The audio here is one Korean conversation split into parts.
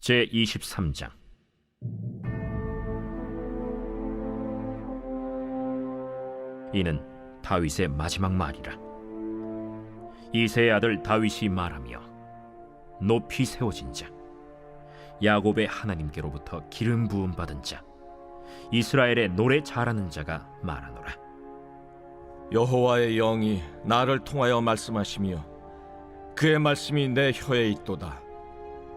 제23장. 이는 다윗의 마지막 말이라. 이새의 아들 다윗이 말하며 높이 세워진 자, 야곱의 하나님께로부터 기름 부음 받은 자, 이스라엘의 노래 잘하는 자가 말하노라. 여호와의 영이 나를 통하여 말씀하시며 그의 말씀이 내 혀에 있도다.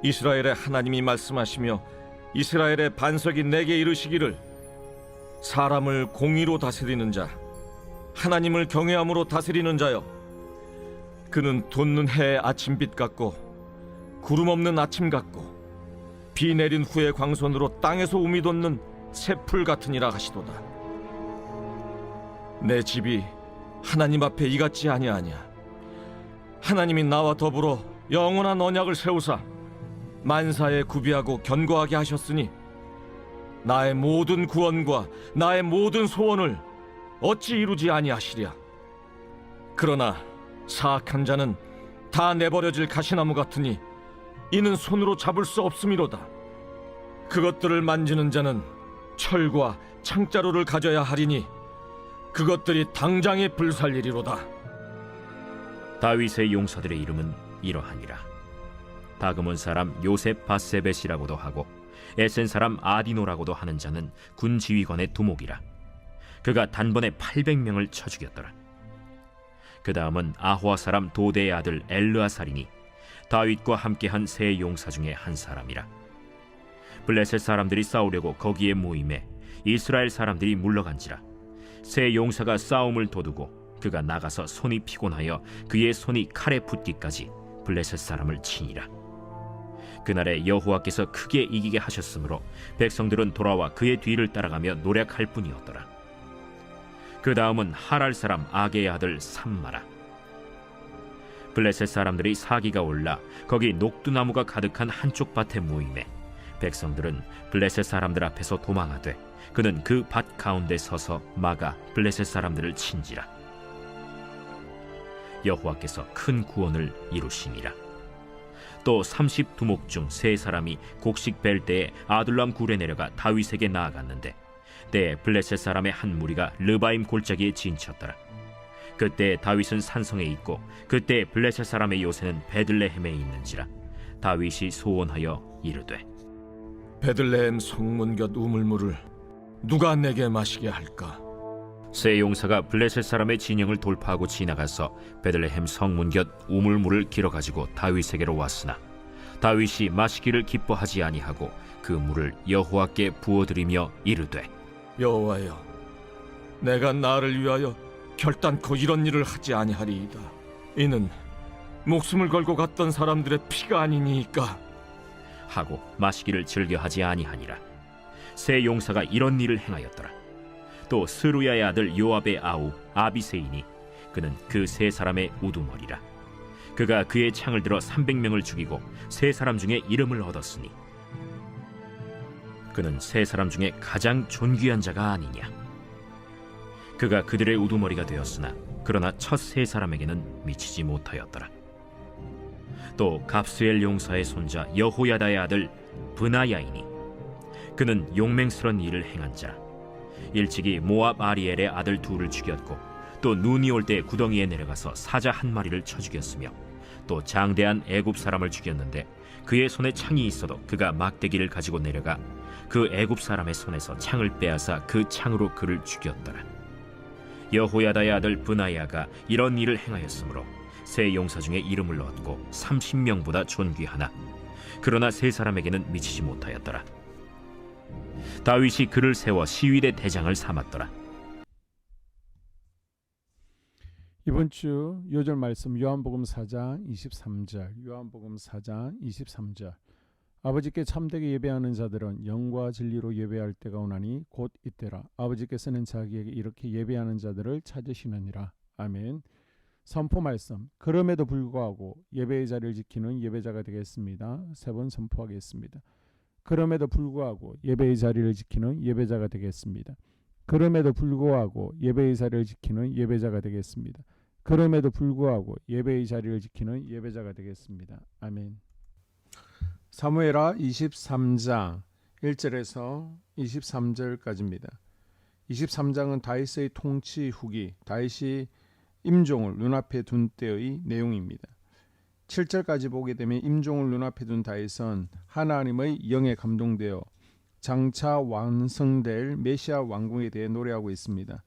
이스라엘의 하나님이 말씀하시며 이스라엘의 반석이 내게 이르시기를, 사람을 공의로 다스리는 자, 하나님을 경외함으로 다스리는 자여, 그는 돋는 해의 아침빛 같고 구름 없는 아침 같고 비 내린 후의 광선으로 땅에서 우미 돋는 새풀 같으니라 하시도다. 내 집이 하나님 앞에 이같지 아니하냐. 하나님이 나와 더불어 영원한 언약을 세우사 만사에 구비하고 견고하게 하셨으니 나의 모든 구원과 나의 모든 소원을 어찌 이루지 아니하시랴. 그러나 사악한 자는 다 내버려질 가시나무 같으니 이는 손으로 잡을 수 없음이로다. 그것들을 만지는 자는 철과 창자루를 가져야 하리니 그것들이 당장에 불살리리로다. 다윗의 용사들의 이름은 이러하니라. 다그몬 사람 요셉 바세벳이라고도 하고 에센 사람 아디노라고도 하는 자는 군 지휘관의 두목이라. 그가 단번에 800명을 쳐 죽였더라. 그 다음은 아호아 사람 도대의 아들 엘르아살이니 다윗과 함께한 세 용사 중에 한 사람이라. 블레셋 사람들이 싸우려고 거기에 모임에 이스라엘 사람들이 물러간지라. 세 용사가 싸움을 도두고 그가 나가서 손이 피곤하여 그의 손이 칼에 붙기까지 블레셋 사람을 치니라. 그날에 여호와께서 크게 이기게 하셨으므로 백성들은 돌아와 그의 뒤를 따라가며 노략할 뿐이었더라. 그 다음은 하랄 사람 아게의 아들 삼마라. 블레셋 사람들이 사기가 올라 거기 녹두나무가 가득한 한쪽 밭에 모임에 백성들은 블레셋 사람들 앞에서 도망하되 그는 그 밭 가운데 서서 막아 블레셋 사람들을 친지라. 여호와께서 큰 구원을 이루시니라. 또 30두목 중 세 사람이 곡식 벨 때에 아둘람 굴에 내려가 다윗에게 나아갔는데 때에 블레셋 사람의 한 무리가 르바임 골짜기에 진쳤더라. 그때 다윗은 산성에 있고 그때 블레셋 사람의 요새는 베들레헴에 있는지라. 다윗이 소원하여 이르되, 베들레헴 성문 곁 우물물을 누가 내게 마시게 할까? 세 용사가 블레셋 사람의 진영을 돌파하고 지나가서 베들레헴 성문 곁 우물물을 길어가지고 다윗에게로 왔으나 다윗이 마시기를 기뻐하지 아니하고 그 물을 여호와께 부어드리며 이르되, 여호와여, 내가 나를 위하여 결단코 이런 일을 하지 아니하리이다. 이는 목숨을 걸고 갔던 사람들의 피가 아니니이까 하고 마시기를 즐겨하지 아니하니라. 세 용사가 이런 일을 행하였더라. 또 스루야의 아들 요압의 아우 아비세이니 그는 그 세 사람의 우두머리라. 그가 그의 창을 들어 300명을 죽이고 세 사람 중에 이름을 얻었으니 그는 세 사람 중에 가장 존귀한 자가 아니냐. 그가 그들의 우두머리가 되었으나 그러나 첫 세 사람에게는 미치지 못하였더라. 또 갑스엘 용사의 손자 여호야다의 아들 브나야이니 그는 용맹스러운 일을 행한 자라. 일찍이 모압 아리엘의 아들 둘을 죽였고 또 눈이 올 때 구덩이에 내려가서 사자 한 마리를 쳐 죽였으며 또 장대한 애굽 사람을 죽였는데 그의 손에 창이 있어도 그가 막대기를 가지고 내려가 그 애굽 사람의 손에서 창을 빼앗아 그 창으로 그를 죽였더라. 여호야다의 아들 브나야가 이런 일을 행하였으므로 세 용사 중에 이름을 얻고 30명보다 존귀하나 그러나 세 사람에게는 미치지 못하였더라. 다윗이 그를 세워 시위대 대장을 삼았더라. 이번 주 요절 말씀 요한복음 4장 23절, 요한복음 4장 23절. 아버지께 참되게 예배하는 자들은 영과 진리로 예배할 때가 오나니 곧 이때라. 아버지께서는 자기에게 이렇게 예배하는 자들을 찾으시느니라. 아멘. 선포 말씀. 그럼에도 불구하고 예배의 자리를 지키는 예배자가 되겠습니다. 세 번 선포하겠습니다. 그럼에도 불구하고 예배의 자리를 지키는 예배자가 되겠습니다. 그럼에도 불구하고 예배의 자리를 지키는 예배자가 되겠습니다. 그럼에도 불구하고 예배의 자리를 지키는 예배자가 되겠습니다. 아멘. 사무엘하 23장 1절에서 23절까지입니다. 23장은 다윗의 통치 후기, 다윗이 임종을 눈앞에 둔 때의 내용입니다. 7절까지 보게 되면 임종을 눈앞에 둔 다윗은 하나님의 영에 감동되어 장차 완성될 메시아 왕궁에 대해 노래하고 있습니다.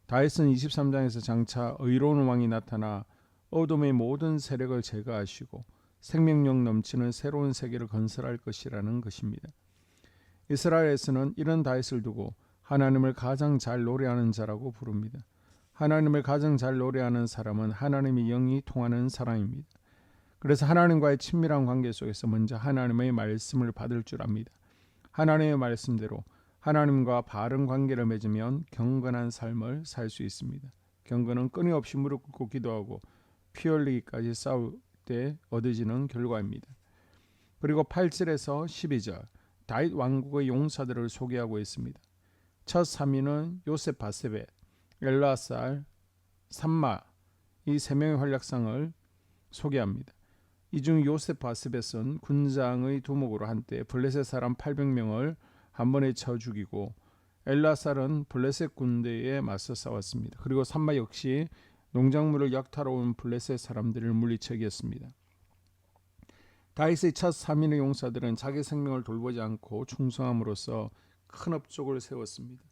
다윗은 23장에서 장차 의로운 왕이 나타나 어둠의 모든 세력을 제거하시고 생명력 넘치는 새로운 세계를 건설할 것이라는 것입니다. 이스라엘에서는 이런 다윗을 두고 하나님을 가장 잘 노래하는 자라고 부릅니다. 하나님을 가장 잘 노래하는 사람은 하나님의 영이 통하는 사람입니다. 그래서 하나님과의 친밀한 관계 속에서 먼저 하나님의 말씀을 받을 줄 압니다. 하나님의 말씀대로 하나님과 바른 관계를 맺으면 경건한 삶을 살 수 있습니다. 경건은 끊임없이 무릎 꿇고 기도하고 피 흘리기까지 싸울 때 얻어지는 결과입니다. 그리고 8절에서 12절 다윗 왕국의 용사들을 소개하고 있습니다. 첫 3위는 요셉 바세벳, 엘라살, 삼마 이 세 명의 활약상을 소개합니다. 이 중 요셉 바세벳은 군장의 두목으로 한때 블레셋 사람 800명을 한 번에 쳐 죽이고 엘라살은 블레셋 군대에 맞서 싸웠습니다. 그리고 삼마 역시 농작물을 약탈하러 온 블레셋 사람들을 물리쳐 이겼습니다. 다윗의 첫 3인의 용사들은 자기 생명을 돌보지 않고 충성함으로써 큰 업적을 세웠습니다.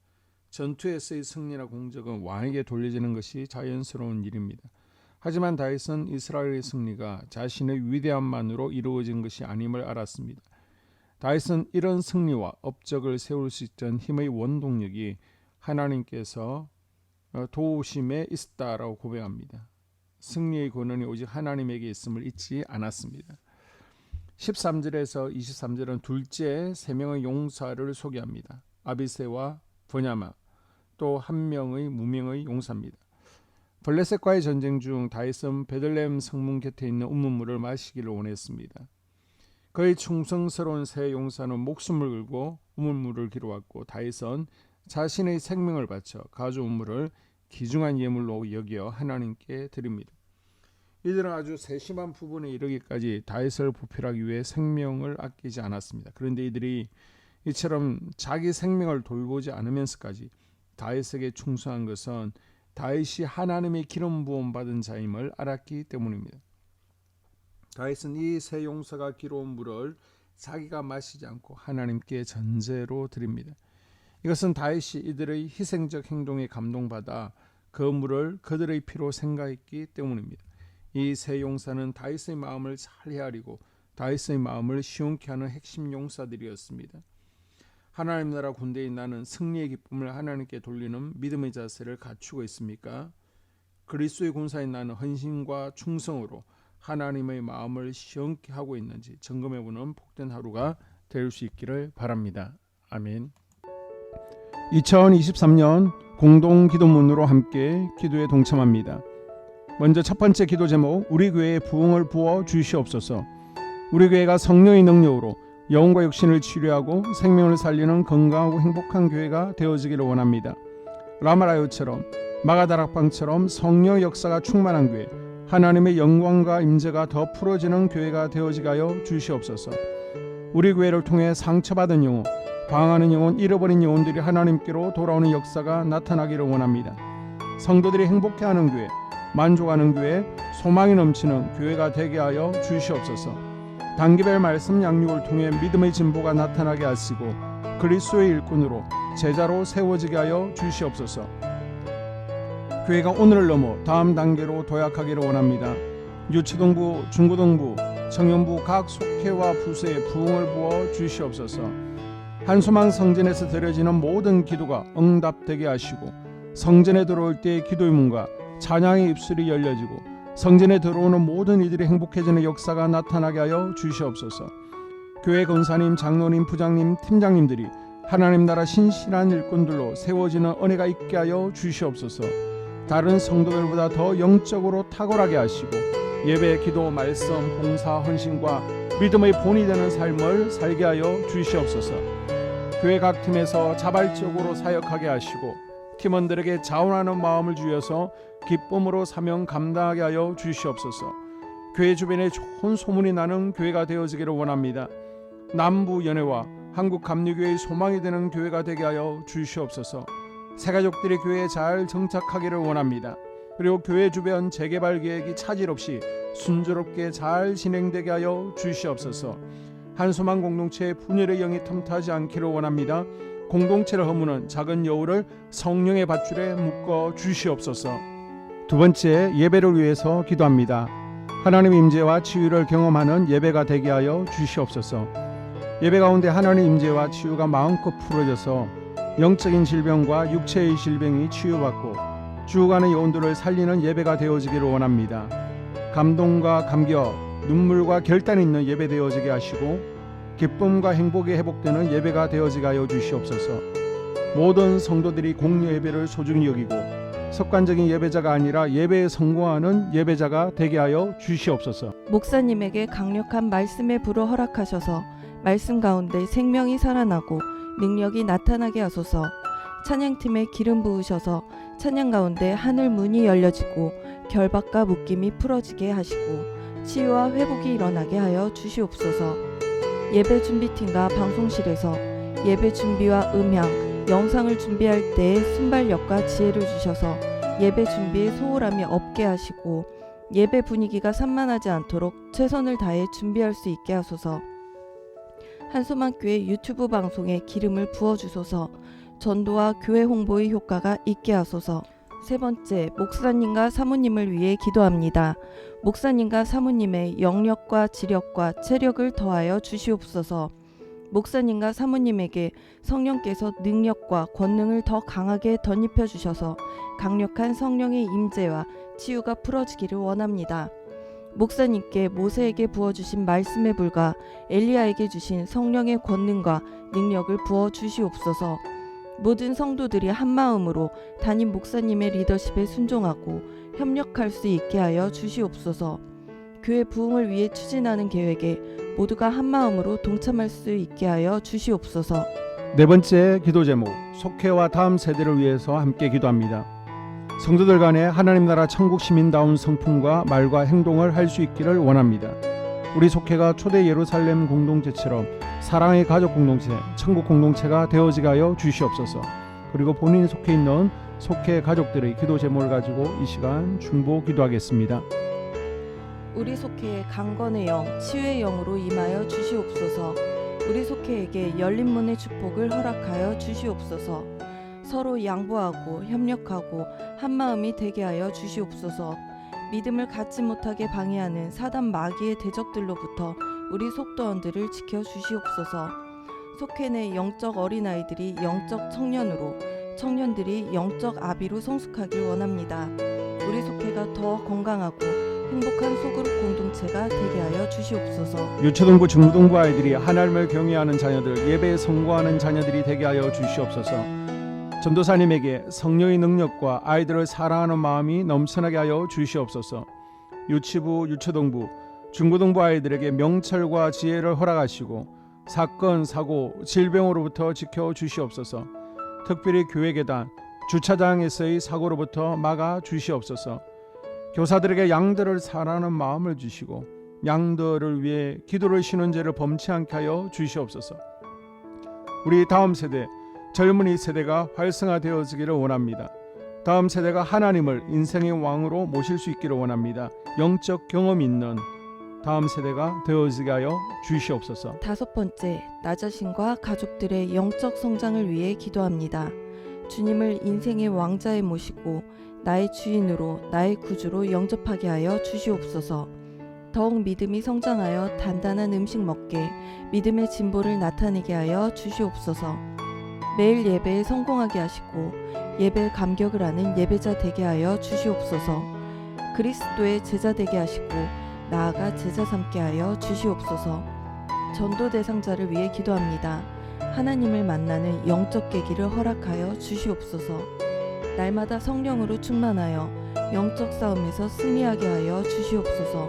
전투에서의 승리나 공적은 왕에게 돌려지는 것이 자연스러운 일입니다. 하지만 다윗은 이스라엘의 승리가 자신의 위대함만으로 이루어진 것이 아님을 알았습니다. 다윗은 이런 승리와 업적을 세울 수 있던 힘의 원동력이 하나님께서 도우심에 있었다라고 고백합니다. 승리의 권한이 오직 하나님에게 있음을 잊지 않았습니다. 13절에서 23절은 둘째 3명의 용사를 소개합니다. 아비새와 버냐마, 또 한 명의 무명의 용사입니다. 블레셋과의 전쟁 중 다윗은 베들레헴 성문 곁에 있는 우물물을 마시기를 원했습니다. 그의 충성스러운 세 용사는 목숨을 걸고 우물물을 길어왔고 다윗은 자신의 생명을 바쳐 가져 우물을 귀중한 예물로 여겨 하나님께 드립니다. 이들은 아주 세심한 부분에 이르기까지 다윗을 보필하기 위해 생명을 아끼지 않았습니다. 그런데 이들이 이처럼 자기 생명을 돌보지 않으면서까지 다윗에게 충성한 것은 다윗이 하나님의 기름 부음 받은 자임을 알았기 때문입니다. 다윗은 이 세 용사가 길어온 물을 자기가 마시지 않고 하나님께 전제로 드립니다. 이것은 다윗이 이들의 희생적 행동에 감동받아 그 물을 그들의 피로 생각했기 때문입니다. 이 세 용사는 다윗의 마음을 잘 헤아리고 다윗의 마음을 시원케 하는 핵심 용사들이었습니다. 하나님 나라 군대에 나는 승리의 기쁨을 하나님께 돌리는 믿음의 자세를 갖추고 있습니까? 그리스도의 군사에 나는 헌신과 충성으로 하나님의 마음을 시원케 하고 있는지 점검해보는 복된 하루가 될 수 있기를 바랍니다. 아멘. 2023년 공동기도문으로 함께 기도에 동참합니다. 먼저 첫 번째 기도 제목, 우리 교회에 부흥을 부어 주시옵소서. 우리 교회가 성령의 능력으로 영혼과 육신을 치료하고 생명을 살리는 건강하고 행복한 교회가 되어지기를 원합니다. 라마라요처럼 마가다락방처럼 성령의 역사가 충만한 교회, 하나님의 영광과 임재가 더 풀어지는 교회가 되어지게 하여 주시옵소서. 우리 교회를 통해 상처받은 영혼, 방황하는 영혼, 잃어버린 영혼들이 하나님께로 돌아오는 역사가 나타나기를 원합니다. 성도들이 행복해하는 교회, 만족하는 교회, 소망이 넘치는 교회가 되게 하여 주시옵소서. 단기별 말씀 양육을 통해 믿음의 진보가 나타나게 하시고 그리스도의 일꾼으로 제자로 세워지게 하여 주시옵소서. 교회가 오늘을 넘어 다음 단계로 도약하기를 원합니다. 유치동부, 중고등부, 청년부 각 속회와 부서에 부흥을 부어 주시옵소서. 한소망 성전에서 드려지는 모든 기도가 응답되게 하시고 성전에 들어올 때의 기도의 문과 찬양의 입술이 열려지고 성전에 들어오는 모든 이들이 행복해지는 역사가 나타나게 하여 주시옵소서. 교회 권사님, 장로님, 부장님, 팀장님들이 하나님 나라 신실한 일꾼들로 세워지는 은혜가 있게 하여 주시옵소서. 다른 성도들보다 더 영적으로 탁월하게 하시고 예배, 기도, 말씀, 봉사, 헌신과 믿음의 본이 되는 삶을 살게 하여 주시옵소서. 교회 각 팀에서 자발적으로 사역하게 하시고 팀원들에게 자원하는 마음을 주셔서 기쁨으로 사명 감당하게 하여 주시옵소서. 교회 주변에 좋은 소문이 나는 교회가 되어지기를 원합니다. 남부 연회와 한국 감리교회의 소망이 되는 교회가 되게 하여 주시옵소서. 새가족들이 교회에 잘 정착하기를 원합니다. 그리고 교회 주변 재개발 계획이 차질 없이 순조롭게 잘 진행되게 하여 주시옵소서. 한소망 공동체의 분열의 영이 틈타지 않기를 원합니다. 공동체를 허무는 작은 여우를 성령의 밧줄에 묶어 주시옵소서. 두 번째, 예배를 위해서 기도합니다. 하나님 임재와 치유를 경험하는 예배가 되게 하여 주시옵소서. 예배 가운데 하나님 임재와 치유가 마음껏 풀어져서 영적인 질병과 육체의 질병이 치유받고 죽어가는 영혼들을 살리는 예배가 되어지기를 원합니다. 감동과 감격, 눈물과 결단이 있는 예배 되어지게 하시고 기쁨과 행복이 회복되는 예배가 되어지게 하여 주시옵소서. 모든 성도들이 공유 예배를 소중히 여기고 습관적인 예배자가 아니라 예배에 성공하는 예배자가 되게 하여 주시옵소서. 목사님에게 강력한 말씀의 불을 허락하셔서 말씀 가운데 생명이 살아나고 능력이 나타나게 하소서. 찬양팀에 기름 부으셔서 찬양 가운데 하늘 문이 열려지고 결박과 묶임이 풀어지게 하시고 치유와 회복이 일어나게 하여 주시옵소서. 예배 준비팀과 방송실에서 예배 준비와 음향, 영상을 준비할 때에 순발력과 지혜를 주셔서 예배 준비에 소홀함이 없게 하시고 예배 분위기가 산만하지 않도록 최선을 다해 준비할 수 있게 하소서. 한소망교회 유튜브 방송에 기름을 부어주소서. 전도와 교회 홍보의 효과가 있게 하소서. 세 번째, 목사님과 사모님을 위해 기도합니다. 목사님과 사모님의 영력과 지력과 체력을 더하여 주시옵소서. 목사님과 사모님에게 성령께서 능력과 권능을 더 강하게 덧입혀 주셔서 강력한 성령의 임재와 치유가 풀어지기를 원합니다. 목사님께 모세에게 부어주신 말씀의 불과 엘리야에게 주신 성령의 권능과 능력을 부어 주시옵소서. 모든 성도들이 한마음으로 담임 목사님의 리더십에 순종하고 협력할 수 있게 하여 주시옵소서. 교회 부흥을 위해 추진하는 계획에 모두가 한마음으로 동참할 수 있게 하여 주시옵소서. 네 번째 기도 제목, 속회와 다음 세대를 위해서 함께 기도합니다. 성도들 간에 하나님 나라 천국 시민다운 성품과 말과 행동을 할 수 있기를 원합니다. 우리 속회가 초대 예루살렘 공동체처럼 사랑의 가족 공동체, 천국 공동체가 되어지게 하여 주시옵소서. 그리고 본인이 속해 있는 속회 가족들의 기도 제목을 가지고 이 시간 중보 기도하겠습니다. 우리 속회에 강건의 영, 치유의 영으로 임하여 주시옵소서. 우리 속회에게 열린 문의 축복을 허락하여 주시옵소서. 서로 양보하고 협력하고 한마음이 되게 하여 주시옵소서. 믿음을 갖지 못하게 방해하는 사단 마귀의 대적들로부터 우리 속도원들을 지켜 주시옵소서. 속회 내 영적 어린아이들이 영적 청년으로, 청년들이 영적 아비로 성숙하길 원합니다. 우리 속회가 더 건강하고 행복한 소그룹 공동체가 되게 하여 주시옵소서. 유초등부 중고등부 아이들이 하나님을 경외하는 자녀들, 예배에 성공하는 자녀들이 되게 하여 주시옵소서. 전도사님에게 성령의 능력과 아이들을 사랑하는 마음이 넘쳐나게 하여 주시옵소서. 유치부, 유초등부, 중고등부 아이들에게 명철과 지혜를 허락하시고 사건, 사고, 질병으로부터 지켜 주시옵소서. 특별히 교회 계단, 주차장에서의 사고로부터 막아 주시옵소서. 교사들에게 양들을 사랑하는 마음을 주시고 양들을 위해 기도를 쉬는 죄를 범치 않게 하여 주시옵소서. 우리 다음 세대, 젊은이 세대가 활성화되어지기를 원합니다. 다음 세대가 하나님을 인생의 왕으로 모실 수 있기를 원합니다. 영적 경험이 있는 다음 세대가 되어지게 하여 주시옵소서. 다섯 번째, 나 자신과 가족들의 영적 성장을 위해 기도합니다. 주님을 인생의 왕자에 모시고 나의 주인으로, 나의 구주로 영접하게 하여 주시옵소서. 더욱 믿음이 성장하여 단단한 음식 먹게, 믿음의 진보를 나타내게 하여 주시옵소서. 매일 예배에 성공하게 하시고 예배 감격을 하는 예배자 되게 하여 주시옵소서. 그리스도의 제자 되게 하시고 나아가 제자 삼게 하여 주시옵소서. 전도 대상자를 위해 기도합니다. 하나님을 만나는 영적 계기를 허락하여 주시옵소서. 날마다 성령으로 충만하여 영적 싸움에서 승리하게 하여 주시옵소서.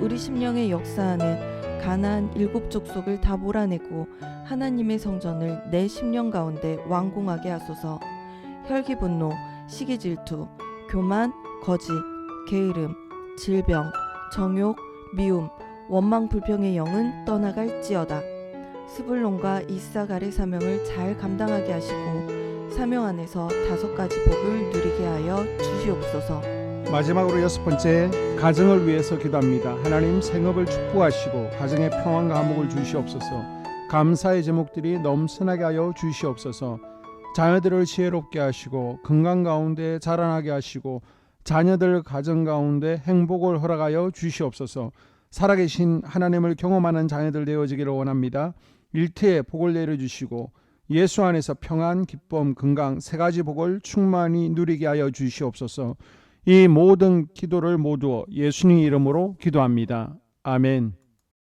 우리 심령에 역사하는 가나안 7 족속을 다 몰아내고 하나님의 성전을 내 심령 가운데 완공하게 하소서. 혈기 분노, 시기 질투, 교만, 거짓, 게으름, 질병, 정욕, 미움, 원망 불평의 영은 떠나갈지어다. 스불론과 이사갈의 사명을 잘 감당하게 하시고 사명 안에서 5가지 복을 누리게 하여 주시옵소서. 마지막으로 6번째, 가정을 위해서 기도합니다. 하나님 생업을 축복하시고 가정에 평안과 화목을 주시옵소서. 감사의 제목들이 넘쳐나게 하여 주시옵소서. 자녀들을 지혜롭게 하시고 건강 가운데 자라나게 하시고 자녀들 가정 가운데 행복을 허락하여 주시옵소서. 살아계신 하나님을 경험하는 자녀들 되어지기를 원합니다. 일태에 복을 내려주시고 예수 안에서 평안, 기쁨, 건강 3가지 복을 충만히 누리게 하여 주시옵소서. 이 모든 기도를 모두 예수님 이름으로 기도합니다. 아멘.